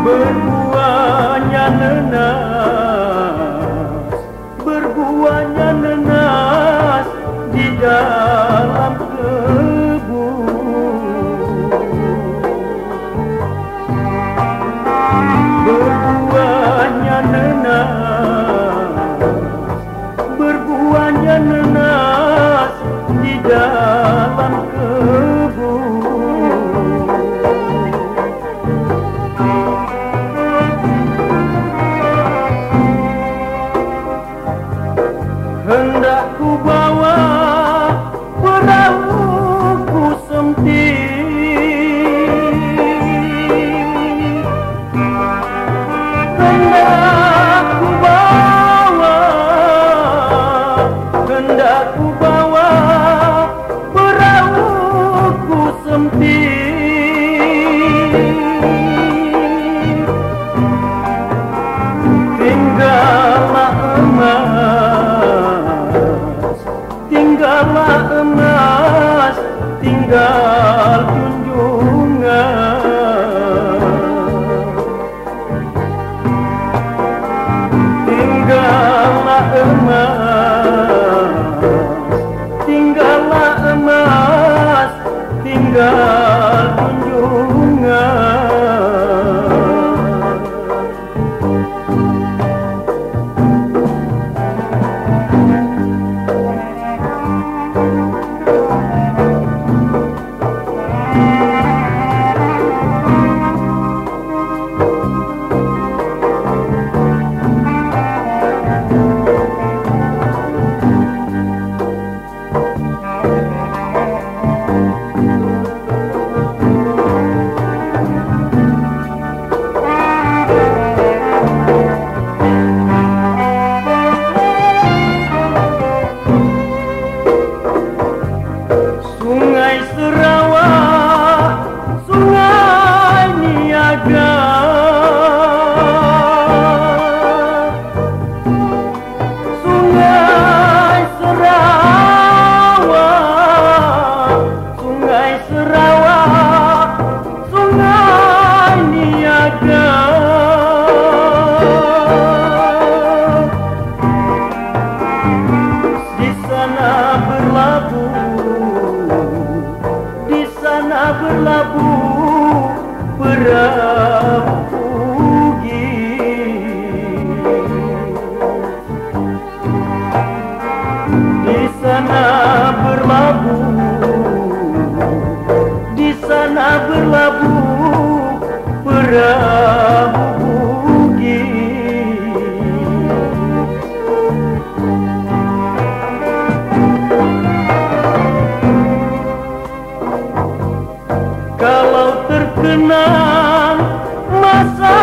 Berbuahnya nenas, berbuahnya nenas di dalam kebu. Berbuahnya nenas, berbuahnya nenas di dalam kebu. Hendak ku bawa perahuku sempit, hendak ku bawa, hendak ku bawa perahuku sempit. Tinggallah emas, tinggallah emas, tinggal junjungan. Tinggallah emas, tinggallah emas, tinggal junjungan. Sungai Sarawak, Sungai Niaga, Sungai Sarawak, Sungai Sarawak, Sungai Niaga. Di sana berlabuh, di sana berlabuh perahu Bugis. Di sana berlabuh, di sana berlabuh perahu Bugis. Kalau terkenang masa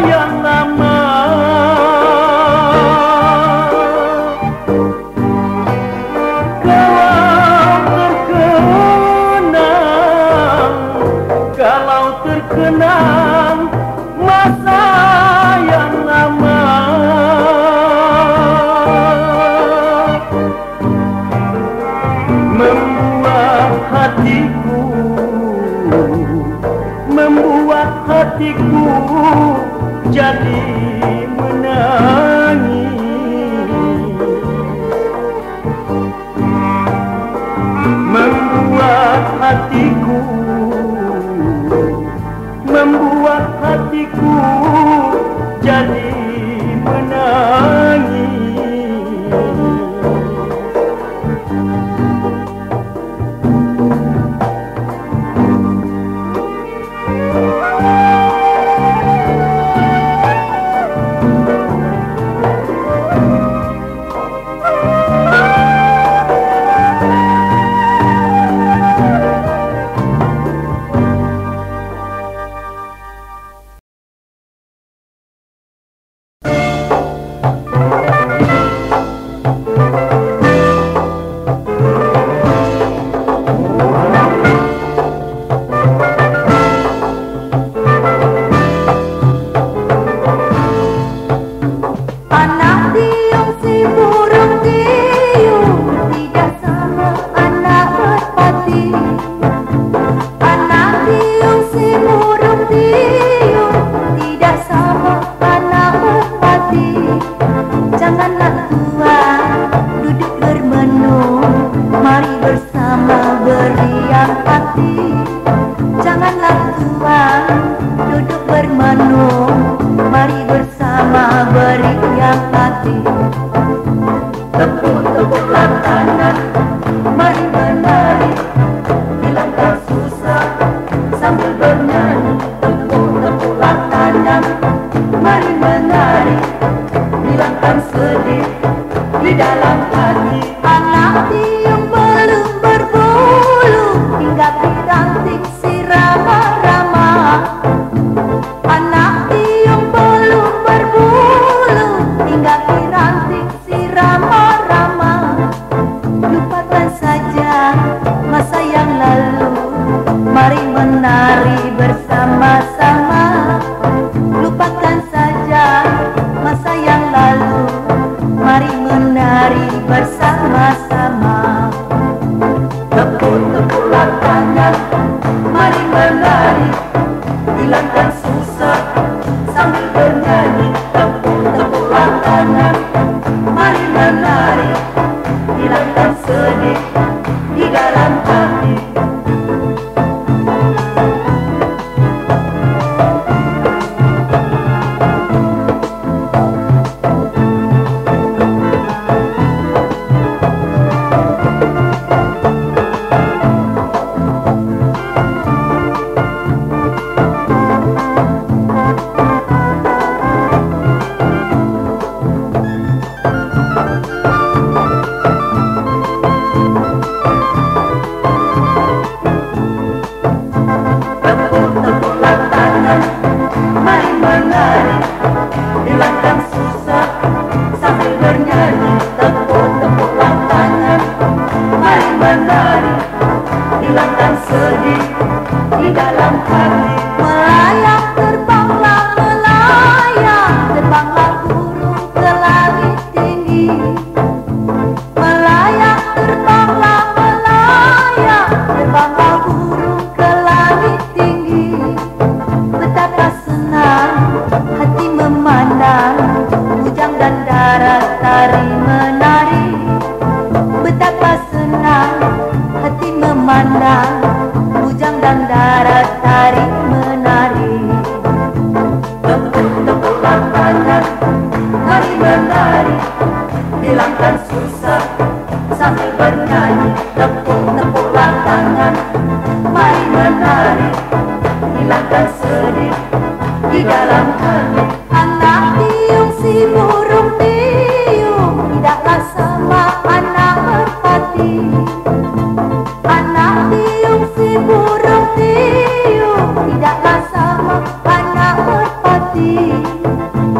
yang lama, kalau terkenang masa yang lama, membuat hatiku, membuat hatiku jadi menangis, membuat hatiku, membuat hatiku jadi hati. Anak tiung si murung tiung tidak sama anak merpati. Janganlah tua duduk bermenung, mari bersama beriang hati. Janganlah tua duduk bermenung, mari bersama beriang hati. Tepuk-tepuklah tangan, mari menari, hilangkan susah sambil bernyanyi. Tepuk-tepuklah tangan, mari menari, hilangkan sedih di dalam hati. Anak tiung belum berbulu, hingga piranti si rama-rama. Anak tiung belum berbulu, hingga piranti si rama-rama. Lupakan saja masa yang lalu, mari menari bersama-sama. Lupakan saja masa yang lalu, mari menari bersama-sama. Tepuk-tepuklah tangan, mari menari, hilangkan susah sambil bernyanyi. Tepuk-tepuklah tangan, mari menari, hilangkan sedih di dalam hati. Tepuk-tepuklah tangan, mari menari, hilangkan susah sambil bernyanyi. Tepuk-tepuklah tangan, mari menari, hilangkan sedih di dalam hati. Melayang terbanglah, melayang, terbanglah burung ke langit tinggi. Melayang terbanglah, melayang, terbanglah burung ke langit tinggi. Betapa senang hati memandang bujang dan darat tari menari. Betapa senang hati memandang bujang dan darat tari menari. Tepuk-tepuklah tangan, mari menari, hilangkan susah sambil bernyanyi. Tepuk-tepuklah tangan, mari menari, hilangkan sedih di dalam hati. Anak tiung si burung tiung tidaklah sama anak merpati. Anak tiung si burung tiung tidaklah sama anak merpati.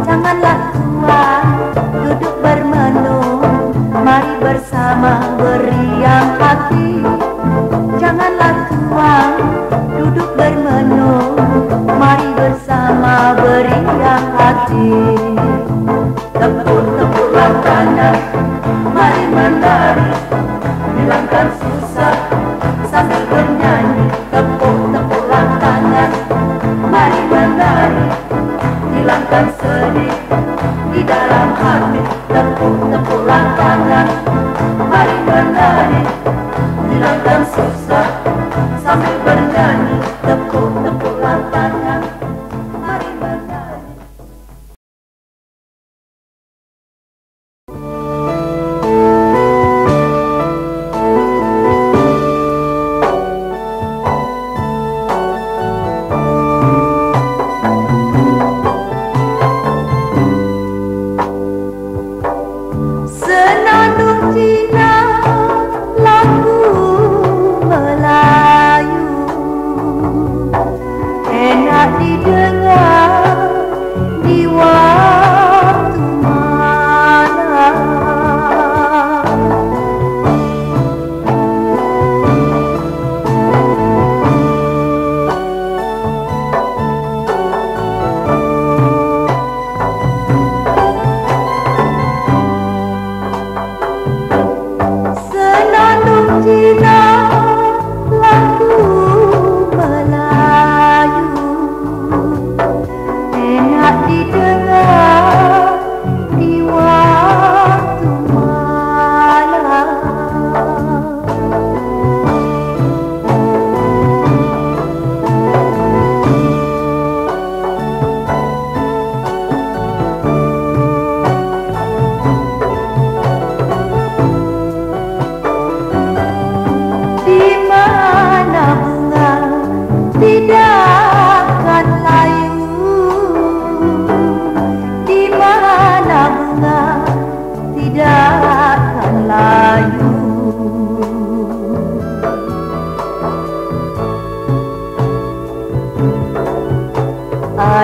Janganlah tua duduk bermenung, mari bersama beriang hati. Janganlah tua duduk bermenung, mari bersama beriang hati. Tepuk-tepuklah tangan, mari menari, hilangkan susah sambil bernyanyi. Tepuk-tepuklah tangan, mari menari, hilangkan sedih di dalam hati. Tepuk-tepuklah tangan, mari menari, hilangkan susah sambil bernyanyi. Tepuk-tepuklah tangan, mari menari. Senandung Cina lagu Melayu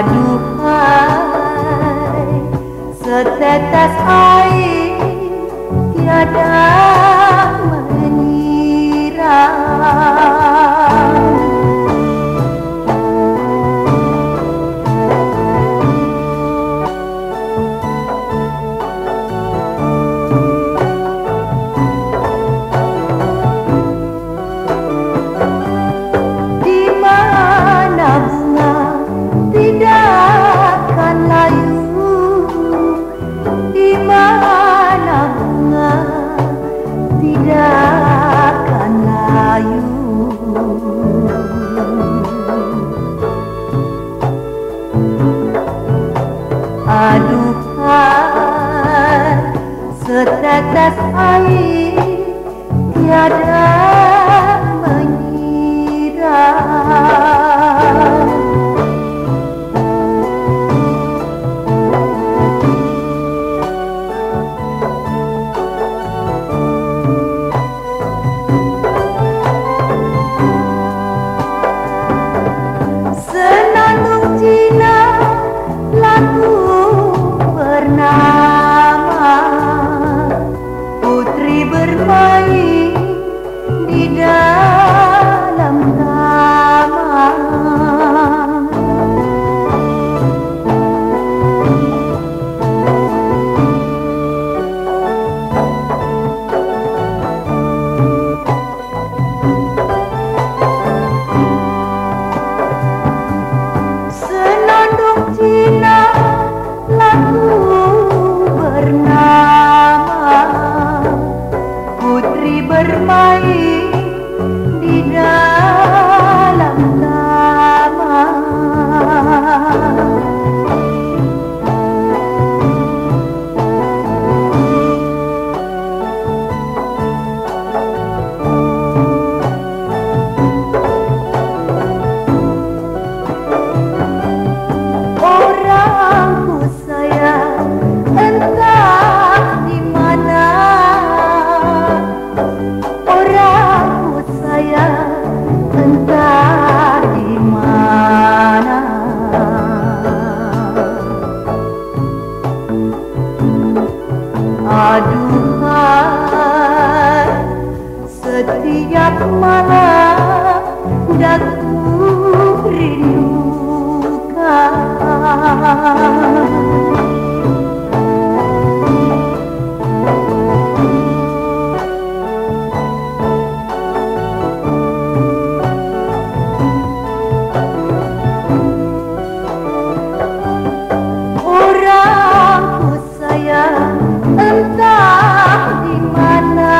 Aduhai, setetes air tiada menyiram. Di mana bunga tidak akan layu, di mana bunga tidak akan layu. Aduhai, setetes air tiada menyiram. Senandung Cina lagu bernama Putri bermain di dalam taman. Senandung Cina lagu bernama Putri bermain di dalam taman. Orangku sayang entah di mana, orangku sayang entah di mana. Aduhai, setiap malam daku rindukan. Orangku sayang entah di mana,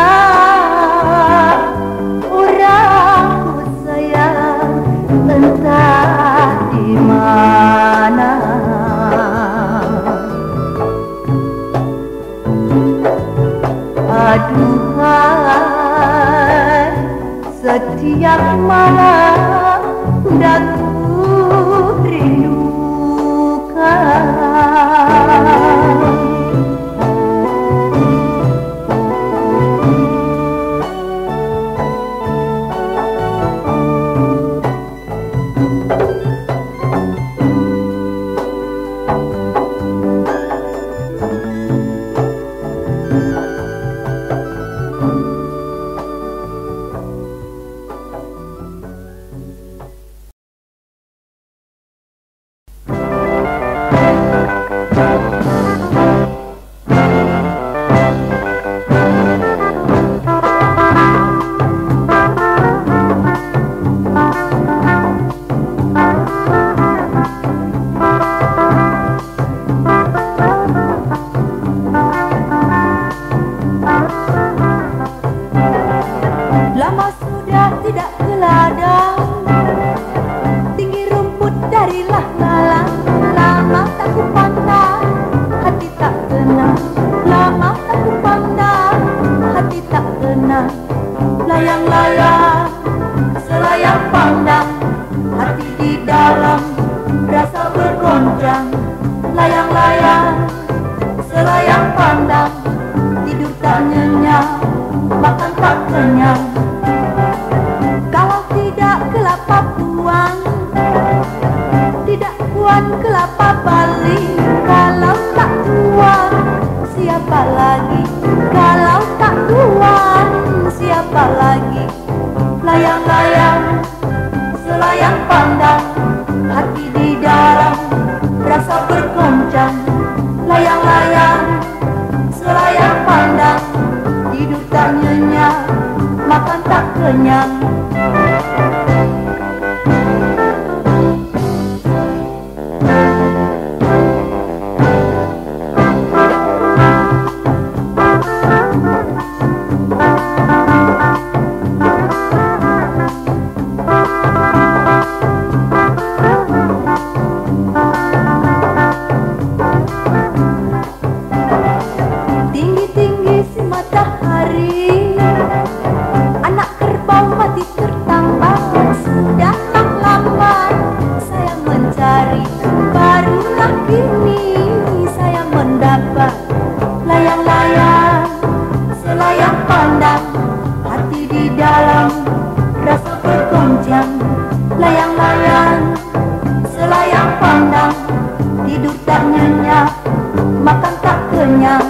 orangku sayang entah di mana. Aduhai, setiap malam daku rindukan. Lama sudah tidak ke ladang, tinggi rumput darilah lalang. Lama tak ku pandang, hati tak tenang. Lama tak ku pandang, hati tak tenang. Layang-layang, selayang pandang, hati di dalam rasa bergoncang. Layang-layang, selayang pandang, tidur tak nyenyak, makan tak kenyang. Kalau tidak kelapa puang, tidak kuat kelapa layang-layang selayang pandang, hati di dalam rasa bergoncang. Layang-layang selayang pandang, tidur tak nyenyak, makan tak kenyang. Tinggi-tinggi si matahari, anak kerbau mati tertampar. Sudah lambat saya mencari, barulah kini saya mendapat. Layang-layang selayang pandang, hati di dalam rasa bergoncang. Layang-layang selayang pandang, tidur tak nyenyak, makan tak kenyang.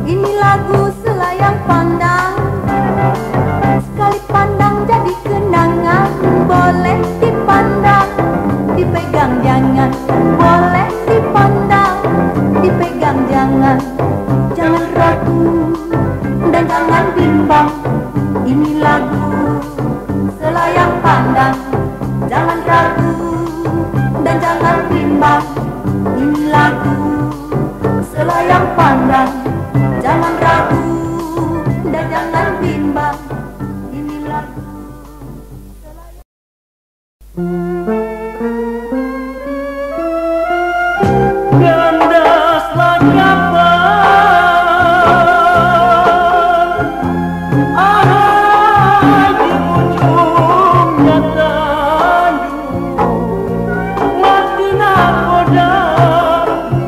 Ini lagu selayang pandang, sekali pandang jadi kenangan. Boleh dipandang, dipegang jangan. Boleh dipandang, dipegang jangan. Jangan ragu dan jangan bimbang. Ini lagu selayang pandang. Jangan ragu dan jangan bimbang. Ini lagu selayang pandang. Jangan ragu dan jangan bimbang. Ini lagu selayang. Gandaslah kapan di ujungnya tanjung, mati nakoda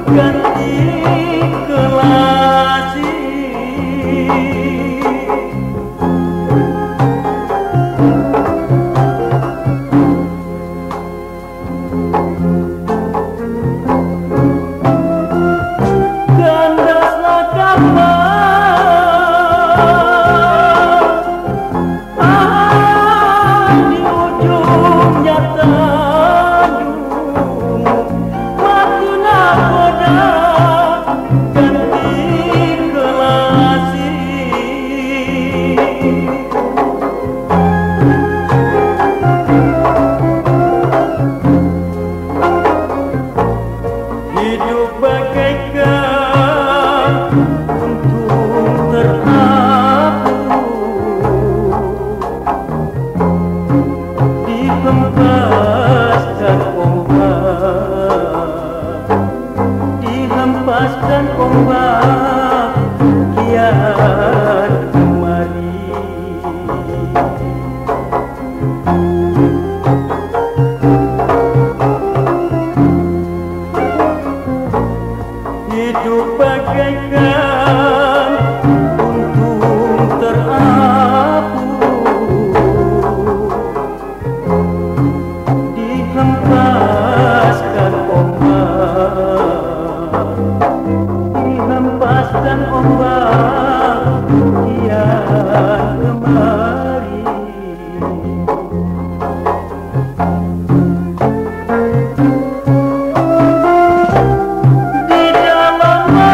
ganti kelasi. Gandaslah kapan di ujungnya tanjung, mati nakoda ganti kelasi. Hidup bagaikan untung terapung, dihempaskan ombak, dihempaskan ombak kian kemari. Hidup bagaikan untung terapung, dihempaskan ombak, dihempaskan ombak kian kemari. Di dalam waktu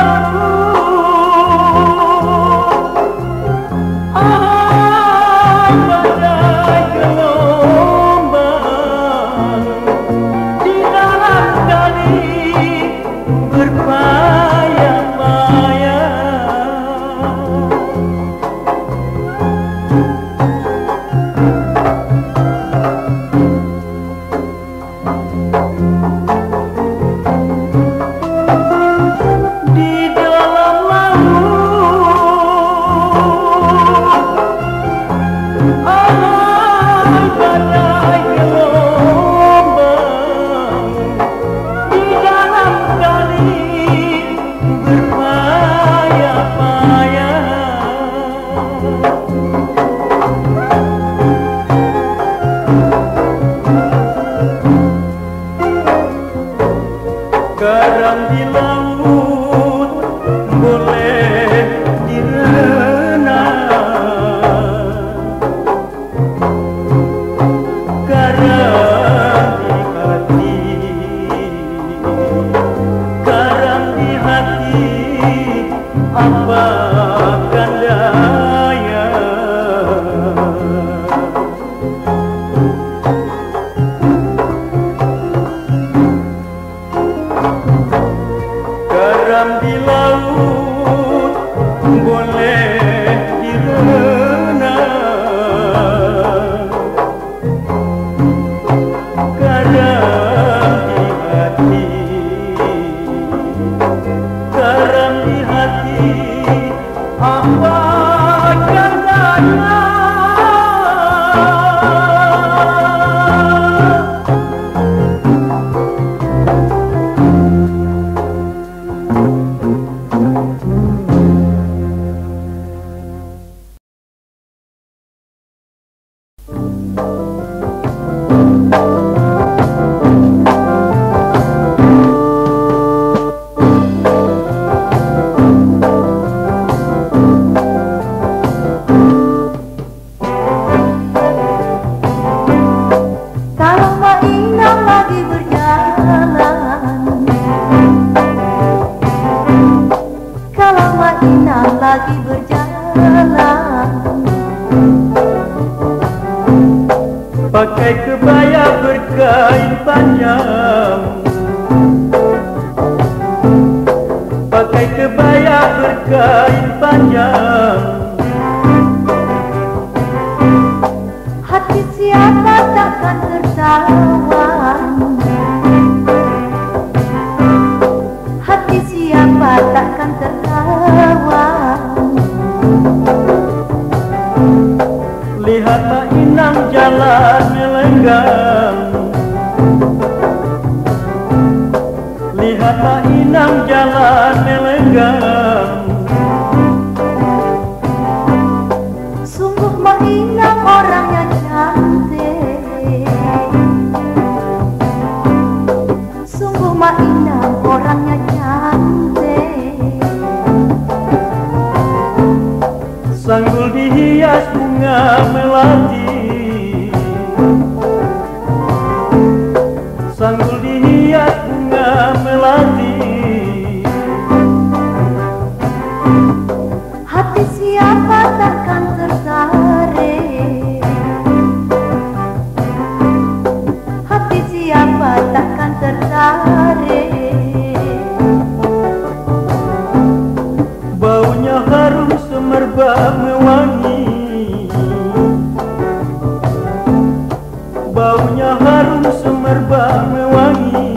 badai gelombang, di dalam kali Garam di laut boleh direnang, Kalau mainan lagi berjalan, kalau mainan lagi berjalan, pakai kebaya berkain panjang, pakai kebaya berkain panjang. hati siapa takkan tertawan, hati siapa takkan tertawan. Lihatlah inang jalan melenggang, lihatlah inang jalan melenggang. Sungguh Mainang orangnya cantik, sungguh Mainang orangnya cantik. Sanggul dihias bunga melati, sanggul dihias bunga melati. Hati siapa takkan tertarik, hati siapa takkan tertarik. Baunya harum semerbak mewangi, baunya harum semerbak mewangi.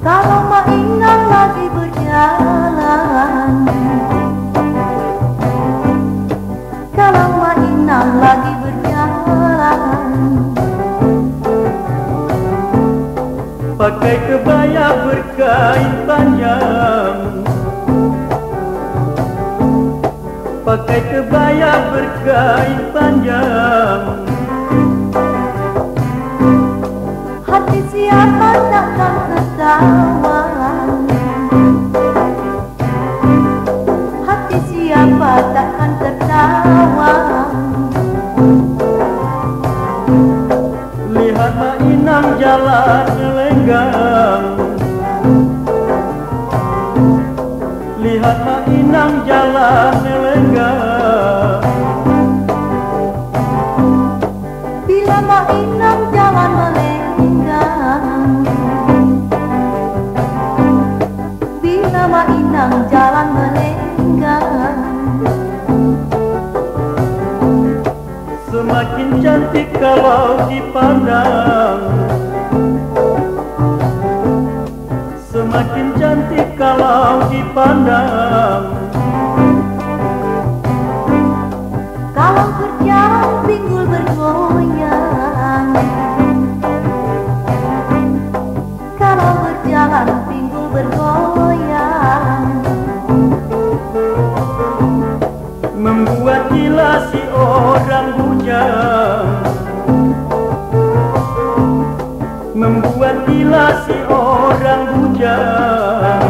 Kalau Mainang lagi berjalan, kalau Mainang lagi berjalan, Pakai kebaya berkain panjang, pakai kebaya berkain panjang. hati siapa takkan tertawan, hati siapa takkan tertawan. Lihatlah inang jalan melenggang, lihatlah inang jalan melenggang. Bila Mainang jalan melenggang, bila Mainang jalan melenggang, Semakin cantik kalau dipandang, semakin cantik kalau dipandang. kalau berjalan pinggul bergoyang, kalau berjalan pinggul bergoyang, Membuat gila si orang bujang, membuat gila si orang bujang.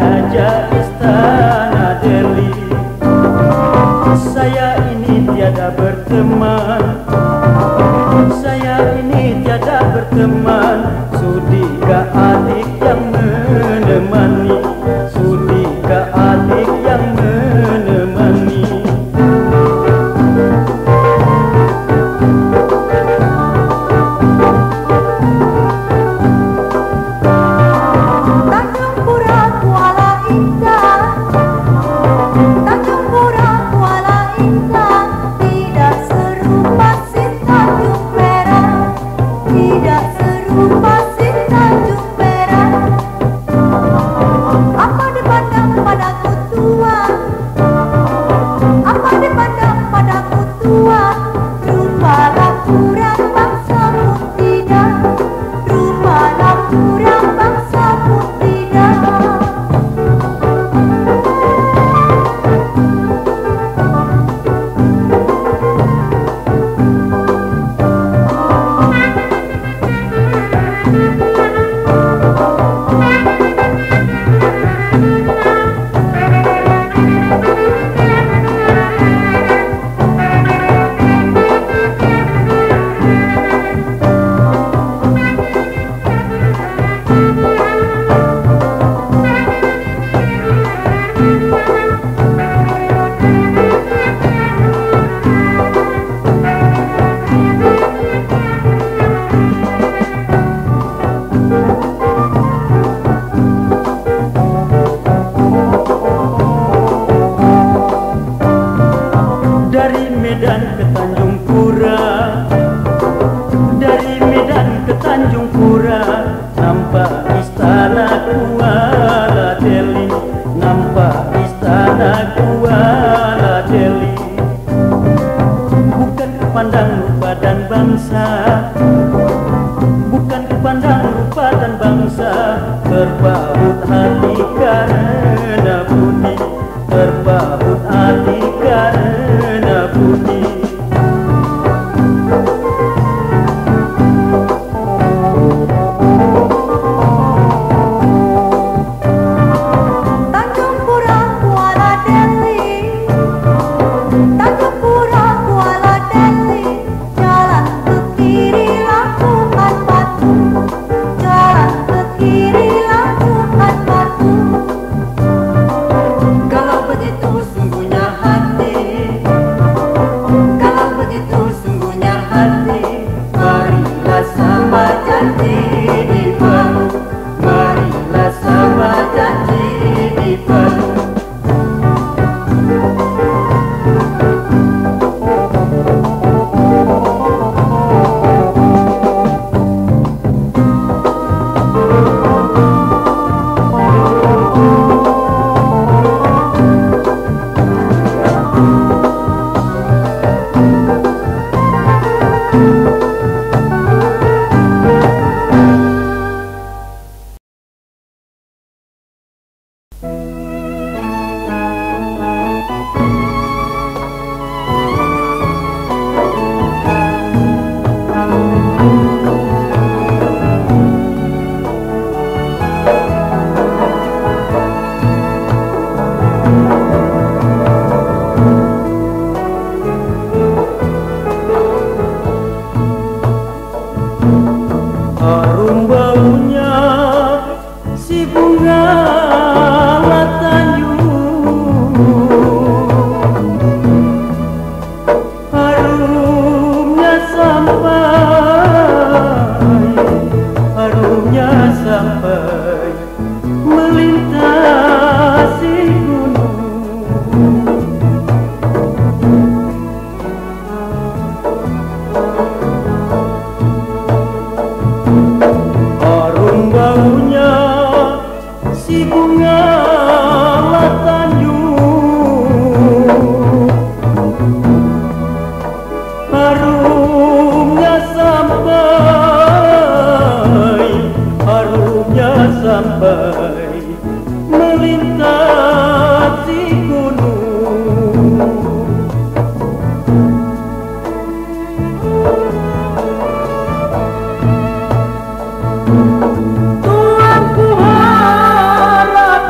Raja Istana Delhi. Saya ini tiada berteman, saya ini tiada berteman. Sudikah adik yang menemani, sudikah adik yang menemani. Tanjung Pura Kuala Indah, Tanjung Pura Kuala Indah, tidak serupa si Tanjung Perak, tidak serupa si Tanjung Perak. Apa dipandang padaku tua, apa dipandang padaku tua, rupa lapuran bangsa pun tidak, rupa lapuran bangsa pun tidak. Dari Medan ke Tanjung Pura, dari Medan ke Tanjung Pura, nampak istana Kuala Delhi, nampak istana Kuala Delhi. Bukan kepandang rupa dan bangsa, bukan kepandang rupa dan bangsa, terpaut hati karena budi, terpaut hati karena budi. Tanjung Pura Kuala Delhi, Tanjung Pura Kuala Delhi, jalan ke kiri lakukan batu, jalan ke kiri lakukan batu. Kalau begitu sungguhnya hati, kalau begitu sungguhnya hati, marilah sama janji di Palu, marilah sama janji di Palu. Harum baunya si bunga Tanjung, harumnya sampai melintasi gunung. Harum baunya si bunga Tanjung, harumnya sampai melintasi gunung. Tuanku harap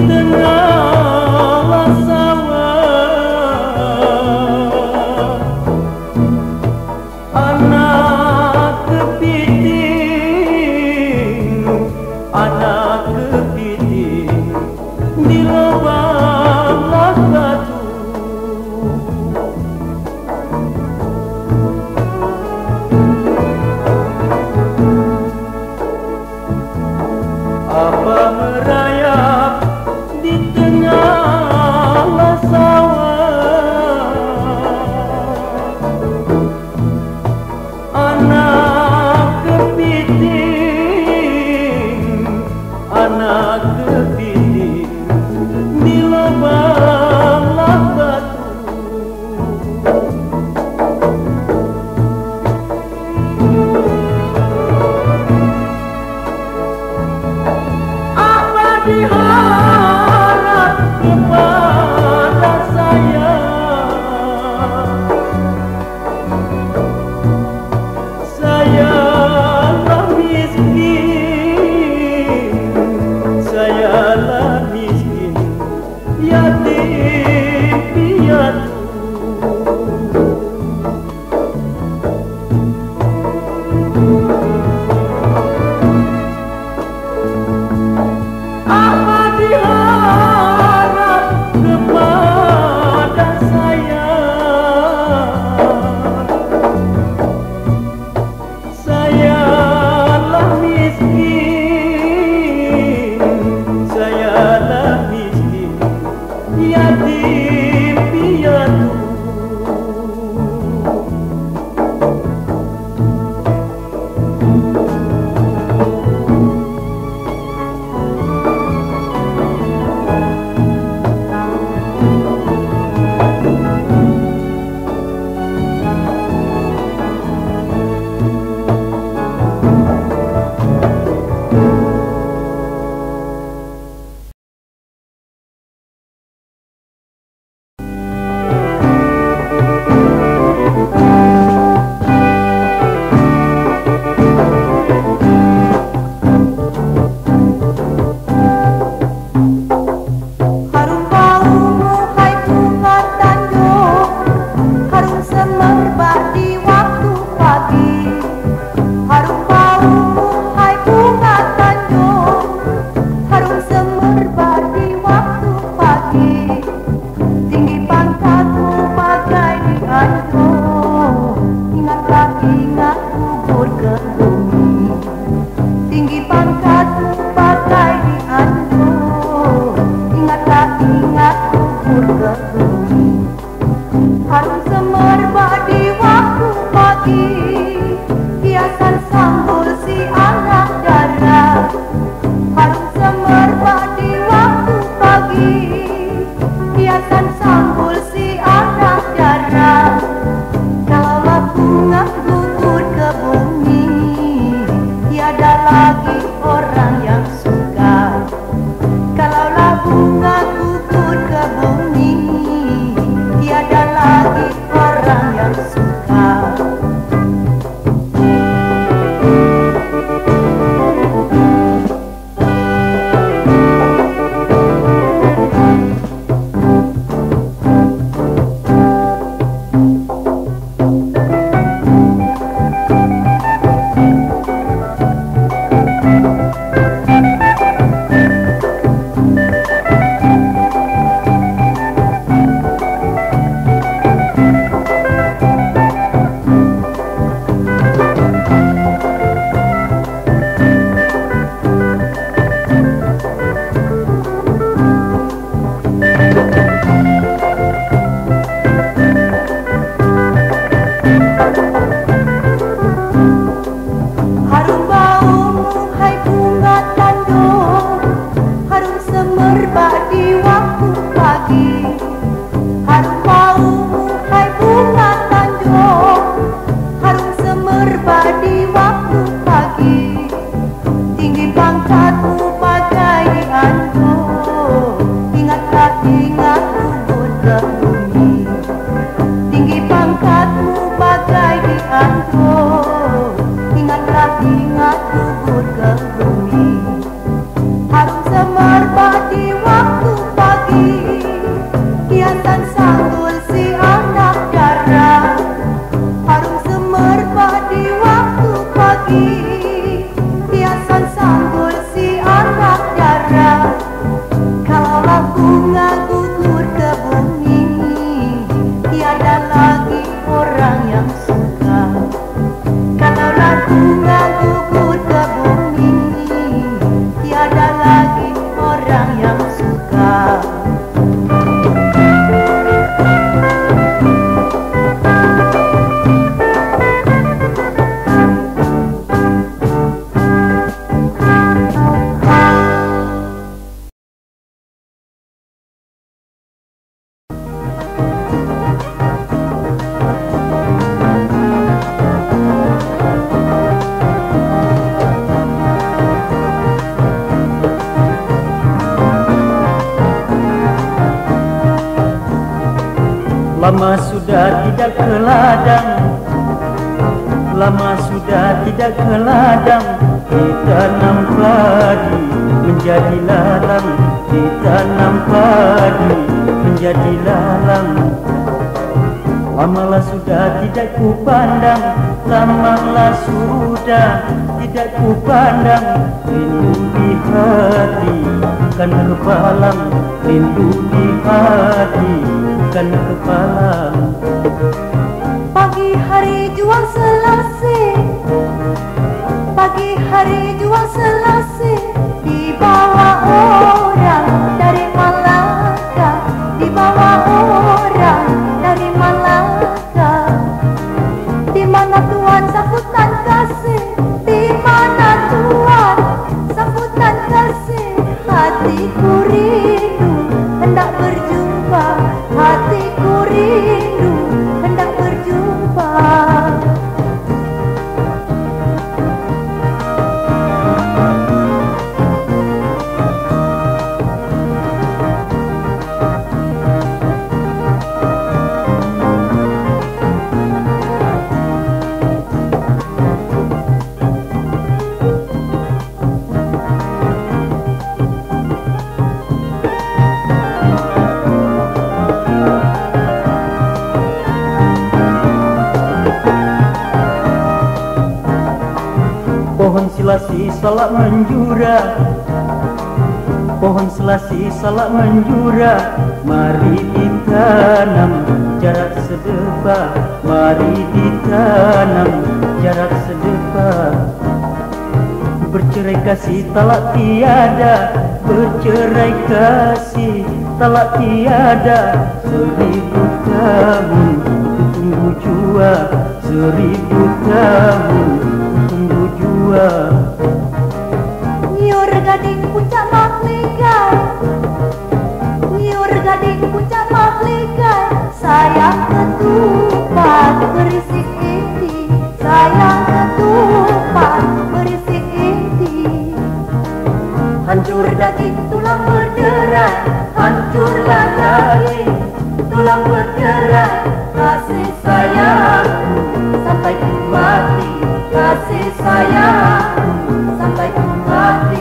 tengah sawah, anak kepiting, anak kepiting di lubang batu. Apa merayap di tengah sawah, anak kepiting, anak kepiting di lubang batu. Diharap kepada saya, sayalah miskin, sayalah miskin, yatim piatu. Diharap kepada saya, sayalah miskin, sayalah miskin, yatim piatu. Ingat kubur ke bumi, harum semerbak di waktu sanggul si anak dara, harum semerbak di waktu pagi. Hiasan sanggul si anak dara, kalaulah bunga gugur ke bumi, tiada lagi orang yang suka. Kalaulah bunga gugur ke bumi, tiada lagi orang yang suka. Lama sudah tidak ke ladang, lama sudah tidak ke ladang. Ditanam padi menjadi lalang, ditanam padi menjadi lalang. Lamalah sudah tidak ku pandang, lamalah sudah tidak ku pandang. Rindu di hati kan kepalang, rindu di hati kan kepalang. Pagi hari jual selasih, pagi hari jual selasih, dibawa orang dari Malaka, dibawa orang dari Malaka. Di mana Tuhan sambutan kasih, di mana Tuhan sambutan kasih. Hatiku rindu hendak berjumpa, hatiku rindu hendak berjumpa. Pohon selasi salak menjura, pohon selasi salak menjura. Mari ditanam jarak sedepa, mari ditanam jarak sedepa. Bercerai kasih talak tiada, bercerai kasih talak tiada. 1000 tahun tunggu jua, 1000 tahun tunggu jua. Nyur gading puncak mahligai, nyur gading puncak mahligai. Sayang ketupat berisik inti, sayang ketupat berisik inti. Hancur daging tulang berderai, hancurlah daging tulang berderai. Kasih sayangku sampai ku mati, kasih sayangku sampai ku mati.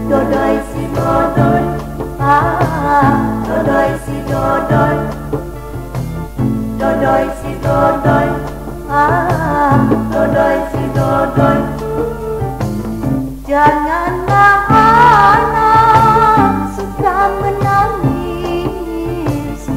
Dodoi si dodoi, dodoi si dodoi. Janganlah anak suka menangis,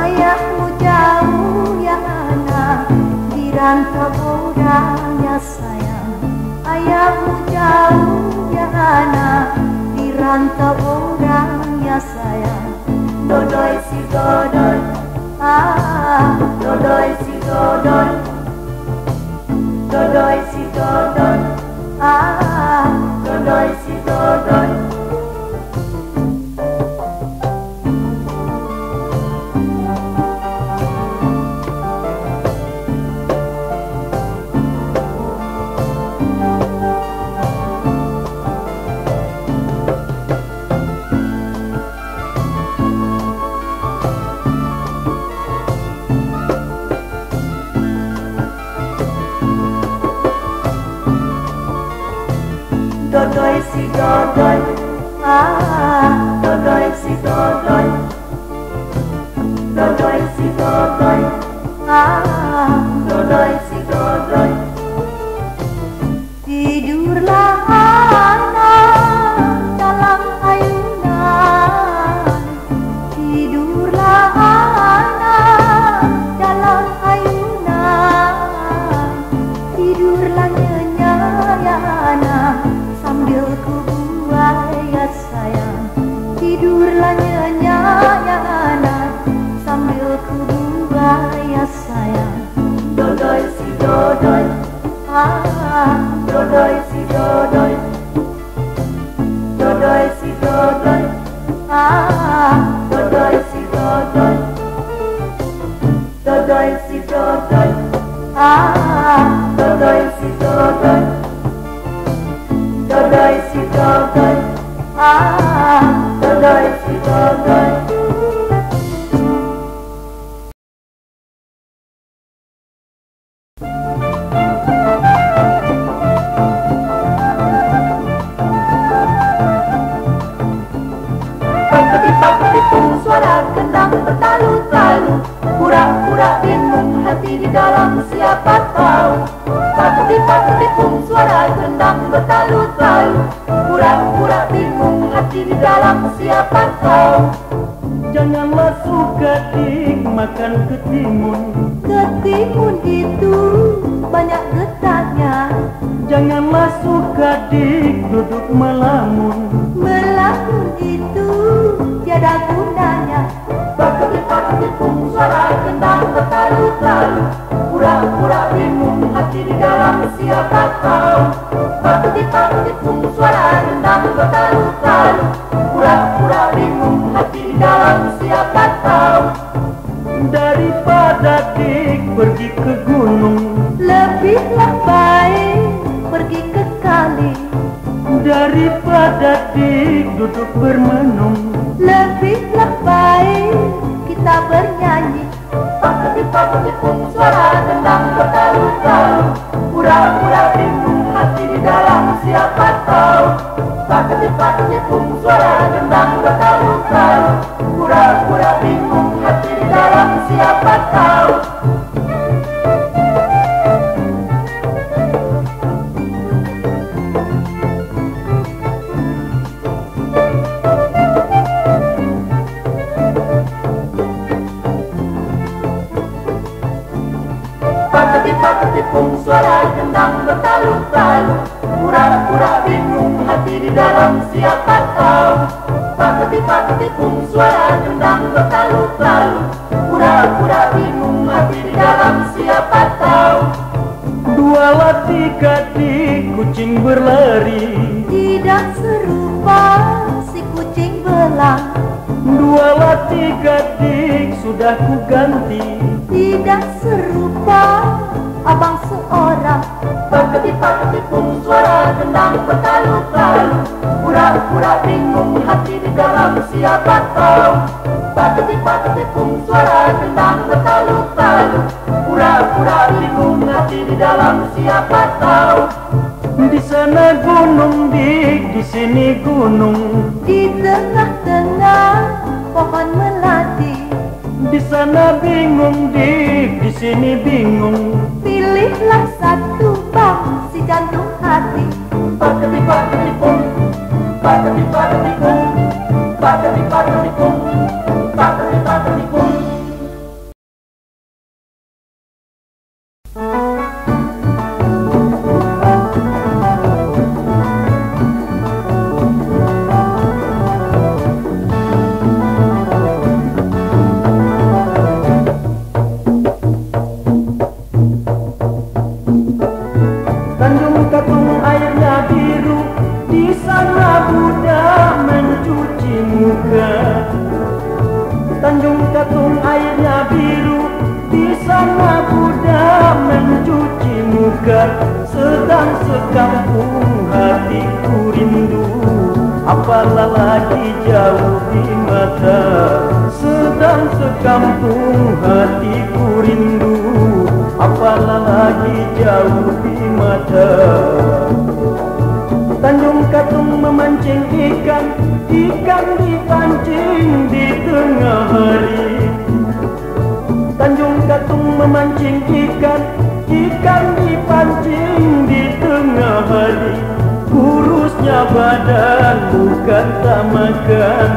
Ayahmu jauh ya anak, di rantau orang ya sayang. Ayahmu jauh ya anak, di rantau orang ya sayang. Dodoi si dodoi, dodoi si dodoi, dodoi si dodoi, dodoi si dodoi. Dodoi si dodoi, dodoi si dodoi, dodoi si dodoi, dodoi si dodoi. Tidurlah anak dalam ayunan, tidurlah anak dalam ayunan, tidurlah nyenyak ya anak, sambil ku buai ya sayang. Tidurlah nyenyak ya anak, sambil ku buai ya sayang. Dodoi si dodoi, dodoi si dodoi, dodoi si dodoi, dodoi si dodoi, dodoi si dodoi, dodoi si dodoi, dodoi si dodoi, dodoi si dodoi. Paketitung suara kendang bertalu-talu, pura-pura bingung hati di dalam siapa tahu. Paketitung suara kendang bertalu-talu, pura-pura bingung hati di dalam siapa tahu. Janganlah suka makan ketimun. Ketimun itu banyak getahnya. Janganlah suka duduk melamun. Melamun itu tiada gunanya. Paketitung suara kendang bertalu-talu, pura-pura bingung hati di dalam siapa tahu. Paketitung suara kendang bertalu-talu, pura-pura bingung hati di dalam siapa tahu. Daripada pergi ke gunung, lebihlah baik pergi ke kali. Daripada duduk bermenung, lebihlah baik kita bernyanyi. Paketitung suara kendang bertalu-talu, pura-pura bingung hati di dalam siapa tahu. Paketitung suara kendang bertalu-talu, pura-pura bingung hati di dalam siapa tahu. Paketitung suara kendang bertalu-talu, pura-pura bingung hati di dalam siapa tahu. Paketitung suara kendang bertalu-talu, pura-pura bingung hati di dalam siapa tahu. Dua lati kaki kucing berlari, Tidak serupa si kucing belang. dua lati kaki sudah ku ganti. Tidak serupa abang seorang. Paketitung suara kendang bertalu-talu, pura-pura bingung hati di dalam siapa tahu. Paketitung suara kendang bertalu-talu, pura-pura bingung hati di dalam siapa tahu. Di sana gunung di sini gunung, Di tengah-tengah pohon melati. di sana bingung di sini bingung. Pilihlah satu bang si jantung hati. Paketitung, paketitung, paketitung, paketitung. dekat, sedang sekampung hatiku rindu. Apalah lagi jauh di mata, sedang sekampung hatiku rindu. Apalah lagi jauh di mata. Tanjung Katung memancing ikan, ikan dipancing di tengah hari. Tanjung Katung memancing ikan, ikan dipancing di tengah hari. Kurusnya badan bukan tak makan,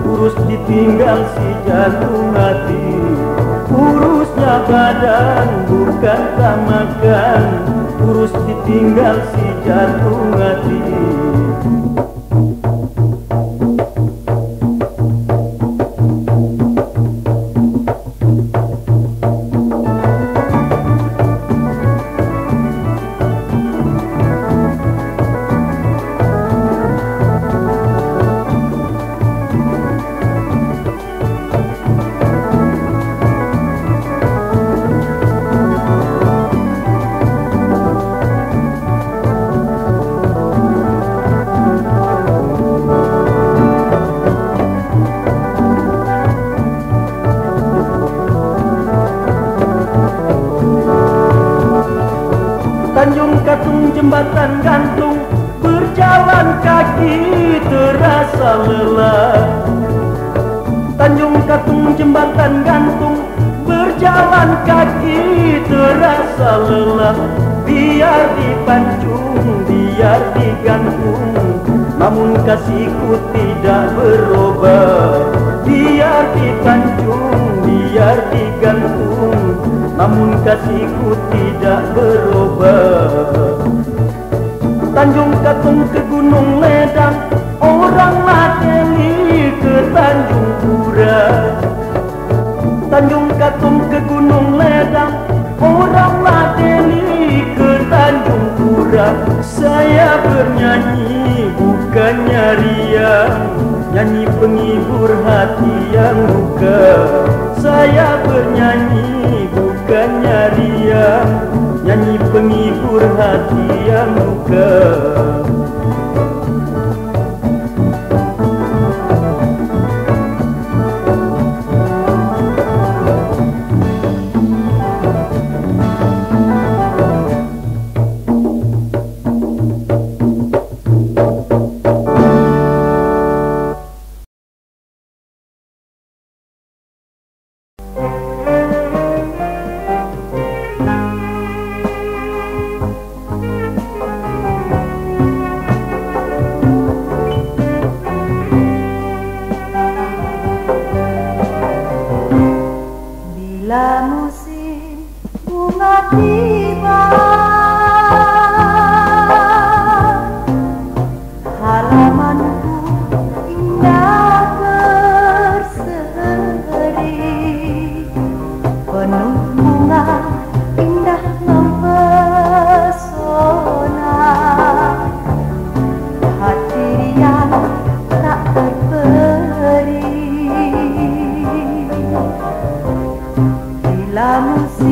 kurus ditinggal si jantung hati. Kurusnya badan bukan tak makan, kurus ditinggal si jantung hati. Tanjung Katung jembatan gantung, berjalan kaki terasa lelah. Tanjung Katung jembatan gantung, berjalan kaki terasa lelah. Biar dipancung, biar digantung, namun kasihku tidak berubah. Biar dipancung, biar digantung, namun kasihku tidak berubah. Tanjung Katung ke Gunung Ledang, orang lateli ke Tanjung Pura. Tanjung Katung ke Gunung Ledang, orang lateli ke Tanjung Pura. Saya bernyanyi bukannya riang, nyanyi penghibur hati yang luka. Saya bernyanyi bukannya riang, nyanyi penghibur hati yang luka. Bila musim bunga tiba, halamanku indah berseri, penuh bunga indah mempesona, hati yang tak terperi. Bila musim